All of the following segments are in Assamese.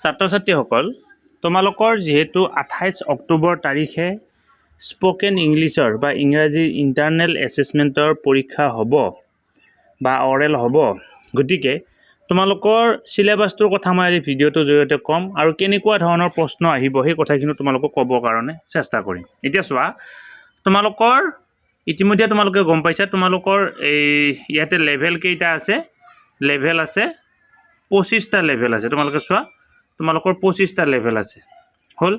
ছাত্ৰ-ছাত্ৰীসকল তোমালোকৰ যেহেতু 28 অক্টোবৰ তাৰিখে স্পোকেন ইংলিছৰ বা ইংৰাজী ইণ্টাৰনেল এছেছমেণ্টৰ পৰীক্ষা হ'ব বা অৰেল হ'ব গতিকে তোমালোকৰ সিলেবাসটোৰ কথা মই আজি ভিডিঅ'টোৰ জৰিয়তে ক'ম আৰু কেনেকুৱা ধৰণৰ প্ৰশ্ন আহিব সেই কথাখিনি তোমালোকক ক'বৰ কাৰণে চেষ্টা কৰিম এতিয়া চোৱা তোমালোকৰ ইতিমধ্যে তোমালোকে গম পাইছা তোমালোকৰ এই ইয়াতে লেভেল কেইটা আছে লেভেল আছে 25টা লেভেল আছে তোমালোকে চোৱা তোমালোকৰ 25টা লেভেল আছে হল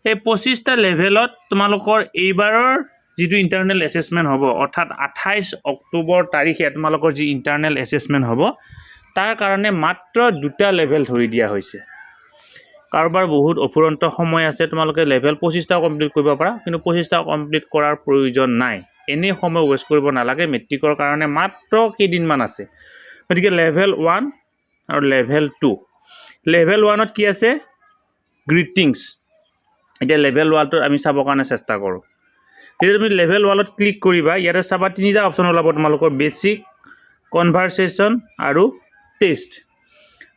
এই 25টা লেভেলত তোমালোকৰ এইবাৰৰ যেটো ইন্টাৰনেল এছেছমেন্ট হ'ব অৰ্থাৎ 28 অক্টোবৰ তাৰিখে তোমালোকৰ যি ইন্টাৰনেল এছেছমেন্ট হ'ব তাৰ কাৰণে মাত্ৰ দুটা লেভেল ধৰি দিয়া হৈছে কাৰোবাৰ বহুত অফুৰন্ত সময় আছে তোমালোকে লেভেল 25টা কমপ্লিট কৰিব পাৰা কিন্তু 25টা কমপ্লিট কৰাৰ প্ৰয়োজন নাই এনে সময় ওয়েষ্ট কৰিব নালাগে মেট্ৰিকৰ কাৰণে মাত্ৰ কেইদিনমান আছে গতিকে লেভেল 1 আৰু লেভেল 2 লেভেল 1ত কি আছে গ্ৰিটিংছ এটা লেভেল 1ত আমি চাব কাৰণে চেষ্টা কৰো যেতিয়া তুমি লেভেল 1ত ক্লিক কৰিবা ইয়াতে চাবা তিনিটা অপচন ওলাব তোমালোকৰ বেসিক কনভাৰসেচন আৰু টেষ্ট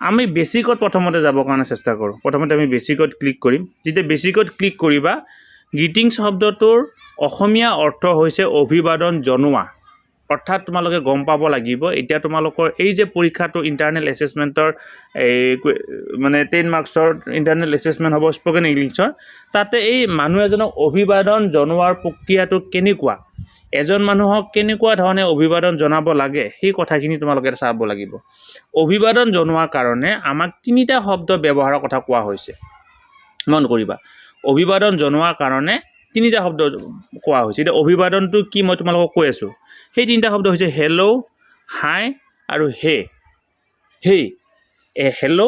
আমি বেসিকত প্ৰথমতে যাব কাৰণে চেষ্টা কৰো প্ৰথমতে আমি বেসিকত ক্লিক কৰিম যেতিয়া বেসিকত ক্লিক কৰিবা গ্ৰিটিংছ শব্দটোৰ অসমীয়া অৰ্থ হৈছে অভিবাদন জনোৱা অৰ্থাৎ তোমালোকে গম পাব লাগিব এতিয়া তোমালোকৰ এই যে পৰীক্ষাটো ইন্টাৰনেল এছেছমেন্টৰ মানে 10 মাৰ্কছৰ ইন্টাৰনেল এছেছমেন্ট হ'ব স্পোকেন ইংলিছৰ তাতে এই মানুহ এজনক অভিবাদন জনোৱাৰ প্ৰক্ৰিয়াটো কেনেকুৱা এজন মানুহক কেনেকুৱা ধৰণে অভিবাদন জনাব লাগে সেই কথাখিনি তোমালোকে চাব লাগিব অভিবাদন জনোৱাৰ কাৰণে আমাক তিনিটা শব্দ ব্যৱহাৰৰ কথা কোৱা হৈছে মন কৰিবা অভিবাদন জনোৱাৰ কাৰণে তিনিটা শব্দ কোৱা হৈছে এটা অভিবাদনটো কি মই তোমালোকক কৈ আছো সেই তিনিটা শব্দ হৈছে হেল্ল হাই আৰু হে হে হেল্ল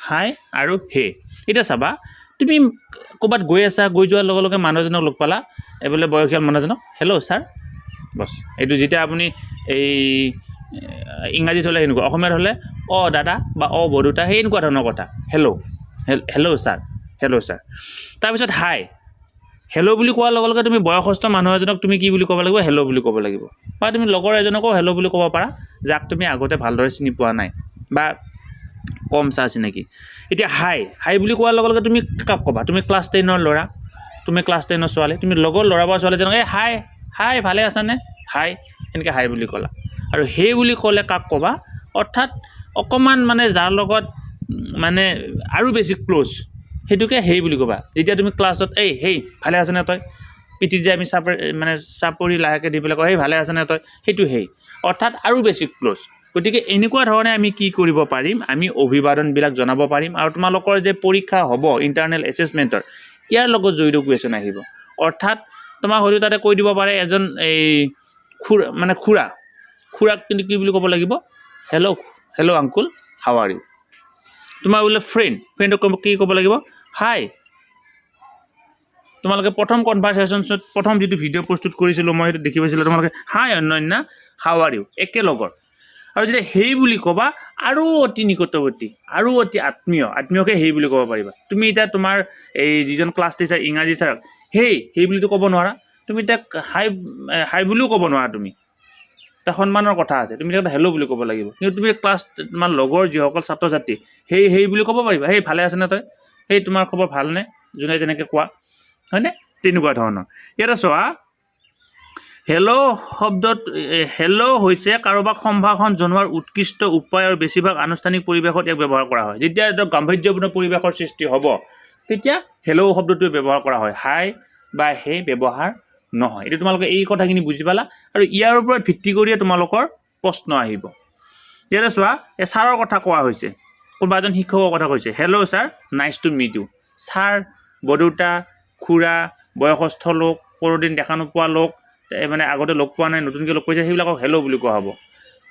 হাই আৰু হে এটা চাবা তুমি ক'বাত গৈ আছা গৈ যোৱাৰ লগে লগে মানুহজনক লগ পালা এবেলে বয়সীয়াল মানুহজনক হেল্ল স্যাৰ বস এইটো যেটা আপুনি এই ইংৰাজীত হলে হেনকুৱা অসমীয়াত হলে অ দাদা বা অ বড়ুতা সেই এনেকুৱা ধৰণৰ কথা হেল্ল হেল্ল স্যাৰ তাৰ পিছত হাই হেল্ল বুলি কোৱাৰ লগে লগে তুমি বয়সস্থ মানুহ এজনক তুমি কি বুলি ক'ব লাগিব হেল্ল বুলি ক'ব লাগিব বা তুমি লগৰ এজনকো হেল্ল বুলি ক'ব পাৰা যাক তুমি আগতে ভালদৰে চিনি পোৱা নাই বা কম চা চিনাকি এতিয়া হাই বুলি কোৱাৰ লগে লগে তুমি কাক ক'বা তুমি ক্লাছ 10 ৰ ল'ৰা তুমি ক্লাছ 10 ৰ ছোৱালী তুমি লগৰ ল'ৰা বা ছোৱালীজনক এই হাই ভালে আছানে হাই এনেকৈ হাই বুলি ক'লা আৰু হে বুলি ক'লে কাক ক'বা অৰ্থাৎ অকমান মানে যাৰ লগত মানে আৰু বেছি ক্লোজ হেতুকে হেই বুলি ক'বা যেতিয়া তুমি ক্লাছত এই হেই ভালে আছানে তই পিটিত যে আমি চাপৰি লাহেকে দি পেলাই কয় হেই ভালে আছানে তই হেতু হেই অৰ্থাৎ আৰু বেছি ক্লোজ গতিকে এনেকুৱা ধৰণে আমি কি কৰিব পাৰিম আমি অভিবাদনবিলাক জনাব পাৰিম আৰু তোমালোকৰ যে পৰীক্ষা হ'ব ইন্টাৰনেল এছেছমেন্টৰ ইয়াৰ লগত জড়িত কুৱেশ্যন আহিব অৰ্থাৎ তোমাক হয়তো তাতে কৈ দিব পাৰে এজন এই খুৰাক কিন্তু কি বুলি ক'ব লাগিব hello uncle how are you তোমাৰ বোলে ফ্ৰেণ্ডক কি ক'ব লাগিব হাই তোমালোকে প্ৰথম কনভাৰসেচনত প্ৰথম যেটো ভিডিঅ' প্ৰস্তুত কৰিছিলো মই সেইটো দেখি পাইছিলো তোমালোকে হাই অনন্য হাউ আৰ ইউ একে লগৰ আৰু যেতিয়া হেই বুলি ক'বা আৰু অতি নিকটৱৰ্তী আৰু অতি আত্মীয়কে হেই বুলি ক'ব পাৰিবা তুমি এটা তোমাৰ এই যিজন ক্লাছ টিচাৰ ইংৰাজী ছাৰ হেই বুলিতো ক'ব নোৱাৰা তুমি তাক হাই বুলিও ক'ব নোৱাৰা তুমি তা সন্মানৰ কথা আছে তুমি তাক হেল্ল বুলি ক'ব লাগিব কিন্তু তুমি ক্লাছ তোমাৰ লগৰ যিসকল ছাত্ৰ-ছাত্ৰী হেই বুলি ক'ব পাৰিবা হেই ভালে আছেনে তই হেই তোমাৰ খবৰ ভালনে যোনে যেনেকৈ কোৱা হয়নে তেনেকুৱা ধৰণৰ ইয়াতে চোৱা হেল্ল শব্দত হেল্ল হৈছে কাৰোবাক সম্ভাষণ জনোৱাৰ উৎকৃষ্ট উপায় আৰু বেছিভাগ আনুষ্ঠানিক পৰিৱেশত ইয়াক ব্যৱহাৰ কৰা হয় যেতিয়া এটা গাম্ভীৰ্যপূৰ্ণ পৰিৱেশৰ সৃষ্টি হ'ব তেতিয়া হেল্ল শব্দটো ব্যৱহাৰ কৰা হয় হাই বা হে ব্যৱহাৰ নহয় এটা তোমালোকে এই কথাখিনি বুজি পালা আৰু ইয়াৰ ওপৰত ভিত্তি কৰি তোমালোকৰ প্ৰশ্ন আহিব ইয়াতে চোৱা এই ছাৰৰ কথা কোৱা হৈছে কোনোবা এজন শিক্ষকৰ কথা কৈছে hello sir nice to meet you sir বড়ুতা খুৰা বয়সস্থ লোক পৰদিন দেখা নোপোৱা লোক মানে আগতে লগ পোৱা নাই নতুনকৈ লগ পাইছে সেইবিলাকক হেল্ল বুলি কোৱা হ'ব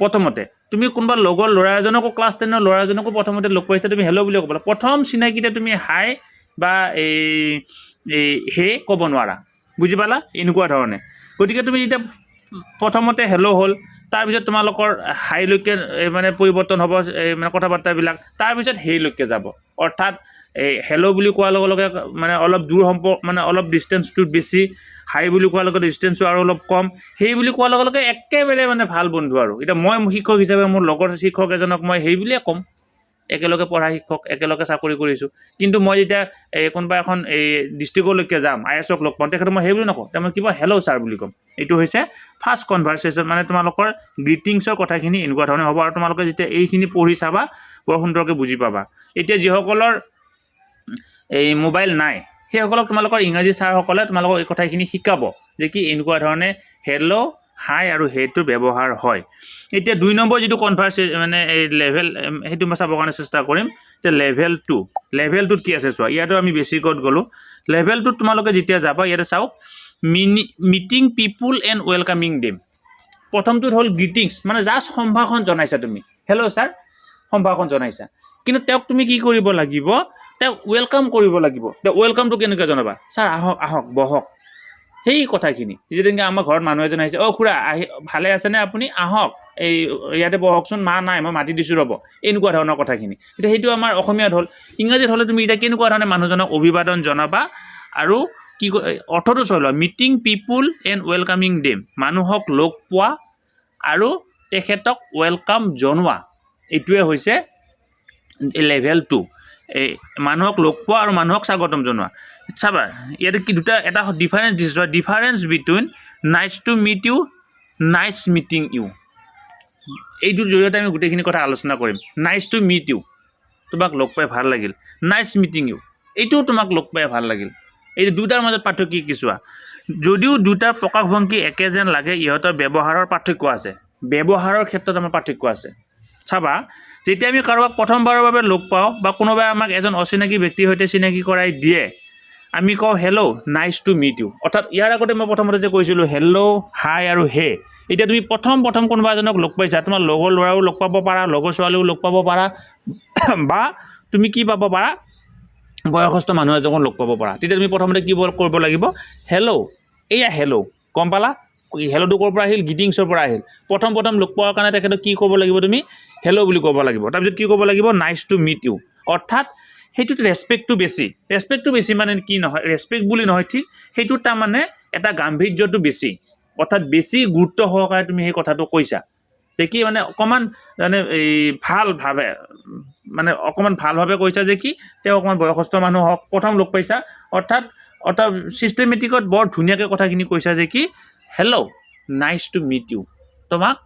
প্ৰথমতে তুমি কোনোবা লগৰ ল'ৰা এজনকো ক্লাছ 10 ৰ ল'ৰা এজনকো প্ৰথমতে লগ পাইছা তুমি হেল্ল বুলি ক'বা প্ৰথম চিনাকিতে তুমি হাই বা এই হে ক'ব নোৱাৰা বুজি পালা এনেকুৱা ধৰণে গতিকে তুমি যেতিয়া প্ৰথমতে হেল্ল হ'ল তাৰপিছত তোমালোকৰ হাইলৈকে মানে পৰিৱৰ্তন হ'ব মানে কথা বাৰ্তাবিলাক তাৰপিছত হেইলৈকে যাব অৰ্থাৎ এই হেল্ল বুলি কোৱাৰ লগে লগে মানে অলপ দূৰ সম্পৰ্ক মানে অলপ ডিষ্টেন্সটো বেছি হাই বুলি কোৱাৰ লগে ডিষ্টেন্সটো আৰু অলপ কম হেই বুলি কোৱাৰ লগে লগে একেবাৰে মানে ভাল বন্ধু আৰু এটা মই শিক্ষক হিচাপে মোৰ লগৰ শিক্ষক এজনক মই হেই বুলিয়ে ক'ম একেলগে পঢ়া শিক্ষক একেলগে চাকৰি কৰিছোঁ কিন্তু মই যেতিয়া কোনোবা এখন এই ডিষ্ট্ৰিক্টলৈকে যাম IASক লগ পাওঁ তেখেতক মই সেই বুলি নকওঁ মই কিবা হেল্ল' ছাৰ বুলি ক'ম এইটো হৈছে ফাৰ্ষ্ট কনভাৰচেশ্যন মানে তোমালোকৰ গ্ৰিটিংছৰ কথাখিনি এনেকুৱা ধৰণে হ'ব আৰু তোমালোকে যেতিয়া এইখিনি পঢ়ি চাবা বৰ সুন্দৰকৈ বুজি পাবা এতিয়া যিসকলৰ এই মোবাইল নাই সেইসকলক তোমালোকৰ ইংৰাজী ছাৰসকলে তোমালোকক এই কথাখিনি শিকাব যে কি এনেকুৱা ধৰণে হেল্ল' হাই আৰু সেইটো ব্যৱহাৰ হয় এতিয়া 2 নম্বৰ যেটো কনভাৰচেশ্যন মানে এই লেভেল হেতু মই চাবৰ কাৰণে চেষ্টা কৰিম তে লেভেল 2 লেভেল 2 কি আছে চোৱা ইয়াতো আমি বেছিকত গলো লেভেল 2 তোমালোকে যেতিয়া যাবা ইয়াতে চাওক meeting people and welcoming them প্ৰথমটো হ'ল গ্ৰিটিংছ মানে জাস্ট সম্ভাষণ জনাইছা তুমি হেল্ল' ছাৰ সম্ভাষণ জনাইছা কিন্তু তেওঁক তুমি কি কৰিব লাগিব তেওঁক ওয়েলকাম কৰিব লাগিব তে ওয়েলকামটো কেনেকৈ জনাবা ছাৰ আহক আহক বহক সেই কথাখিনি যেনেকৈ আমাৰ ঘৰত মানুহ এজন আহিছে খুৰা আহি ভালে আছেনে আপুনি আহক এই ইয়াতে বহকচোন মা নাই মই মাতি দিছোঁ ৰ'ব এনেকুৱা ধৰণৰ কথাখিনি এতিয়া সেইটো আমাৰ অসমীয়াত হ'ল ইংৰাজীত হ'লে তুমি এতিয়া কেনেকুৱা ধৰণে মানুহজনক অভিবাদন জনাবা আৰু কি অৰ্থটো চলোৱা meeting people and welcoming them মানুহক লগ পোৱা আৰু তেখেতক ওয়েলকাম জনোৱা এইটোৱে হৈছে লেভেল 2 এই মানুহক লগ পোৱা আৰু মানুহক স্বাগতম জনোৱা চাবা ইয়াতে কি দুটা এটা ডিফাৰেন্স দিছে difference between nice to meet you nice meeting you এইটোৰ জৰিয়তে আমি গোটেইখিনি কথা আলোচনা কৰিম নাইস টু মিট ইউ তোমাক লগ পাই ভাল লাগিল নাইস মিটিং ইউ এইটো তোমাক লগ পাই ভাল লাগিল এই দুটাৰ মাজত পাৰ্থক্য কি চোৱা যদিও দুটাৰ প্ৰকাশভংগি একে যেন লাগে ইহঁতৰ ব্যৱহাৰৰ পাৰ্থক্য আছে ব্যৱহাৰৰ ক্ষেত্ৰত আমাৰ পাৰ্থক্য আছে চাবা যেতিয়া আমি কাৰোবাক প্ৰথমবাৰৰ বাবে লগ পাওঁ বা কোনোবাই আমাক এজন অচিনাকি ব্যক্তিৰ সৈতে চিনাকি কৰাই দিয়ে আমি কওঁ hello' nice to meet you অৰ্থাৎ ইয়াৰ আগতে মই প্ৰথমতে যে কৈছিলোঁ হেল্ল' হাই আৰু হে এতিয়া তুমি প্ৰথম কোনোবা এজনক লগ পাইছা তোমাৰ লগৰ ল'ৰাও লগ পাব পাৰা লগৰ ছোৱালীও লগ পাব পাৰা বা তুমি কি পাব পাৰা বয়সস্থ মানুহ এজনক লগ পাব পাৰা তেতিয়া তুমি প্ৰথমতে কি কৰিব লাগিব হেল্ল' এয়া হেল্ল' গম পালা হেল্ল'টো ক'ৰ পৰা আহিল গ্ৰিটিংছৰ পৰা আহিল প্ৰথম লগ পোৱাৰ কাৰণে তেখেতক কি ক'ব লাগিব তুমি হেল্ল' বুলি ক'ব লাগিব তাৰপিছত কি ক'ব লাগিব নাইস টু মিট ইউ অৰ্থাৎ সেইটোত ৰেছপেক্টটো বেছি মানে কি নহয় ৰেছপেক্ট বুলি নহয় ঠিক সেইটোত তাৰমানে এটা গাম্ভীৰ্যটো বেছি অৰ্থাৎ বেছি গুৰুত্ব সহকাৰে তুমি সেই কথাটো কৈছা যে কি মানে অকণমান মানে এই ভালভাৱে মানে অকণমান ভালভাৱে কৈছা যে কি তেওঁ অকণমান বয়সস্থ মানুহ হওক প্ৰথম লগ পাইছা অৰ্থাৎ ছিষ্টেমেটিকত বৰ ধুনীয়াকৈ কথাখিনি কৈছা যে কি hello' nice to meet you তোমাক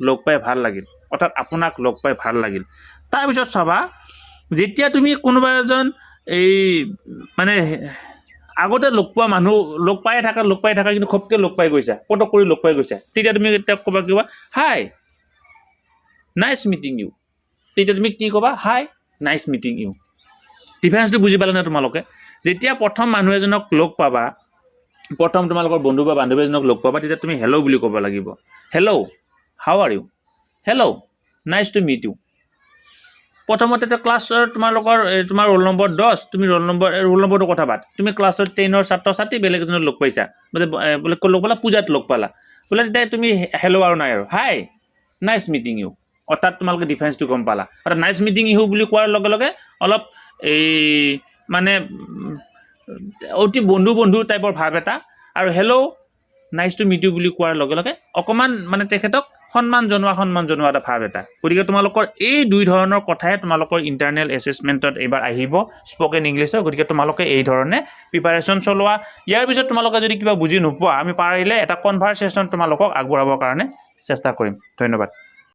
লগ পাই ভাল লাগিল অৰ্থাৎ আপোনাক লগ পাই ভাল লাগিল তাৰপিছত চাবা যেতিয়া তুমি কোনোবা এজন এই মানে আগতে লগ পোৱা মানুহ লগ পাই থাকা কিন্তু খপকৈ লগ পাই গৈছা পটক কৰি লগ পাই গৈছা তেতিয়া তুমি তেওঁক ক'বা কিবা হাই নাইস মিটিং ইউ তেতিয়া তুমি কি ক'বা হাই নাইস মিটিং ইউ ডিফাৰেন্সটো বুজি পালা নে তোমালোকে যেতিয়া প্ৰথম মানুহ এজনক লগ পাবা প্ৰথম তোমালোকৰ বন্ধু বা বান্ধৱী এজনক লগ পাবা তেতিয়া তুমি হেল্ল' বুলি ক'ব লাগিব hello' how are you hello' nice to meet you প্ৰথমতে ক্লাছৰ তোমাৰ ৰোল নম্বৰ 10 তুমি ৰোল নম্বৰটো কথা বাদ তুমি ক্লাছৰ 10ৰ ছাত্ৰ ছাত্ৰী বেলেগ এজনক লগ পাইছা বোলে লগ পালা পূজাত লগ পালা বোলে তেতিয়া তুমি হেল্ল' আৰু নাই আৰু হাই নাইস মিটিং ইউ অৰ্থাৎ তোমালোকে ডিফাৰেন্সটো গম পালা অৰ্থাৎ নাইস মিটিং ইউ বুলি কোৱাৰ লগে লগে অলপ এই মানে অতি বন্ধু টাইপৰ ভাৱ এটা আৰু hello' nice to meet you বুলি কোৱাৰ লগে লগে অকণমান মানে তেখেতক সন্মান জনোৱা এটা ভাৱ এটা গতিকে তোমালোকৰ এই দুই ধৰণৰ কথাই তোমালোকৰ ইণ্টাৰনেল এছেছমেণ্টত এইবাৰ আহিব স্পকেন ইংলিছৰ গতিকে তোমালোকে এই ধৰণে প্ৰিপাৰেশ্যন চলোৱা ইয়াৰ পিছত তোমালোকে যদি কিবা বুজি নোপোৱা আমি পাৰিলে এটা কনভাৰচেশ্যন তোমালোকক আগবঢ়াবৰ কাৰণে চেষ্টা কৰিম ধন্যবাদ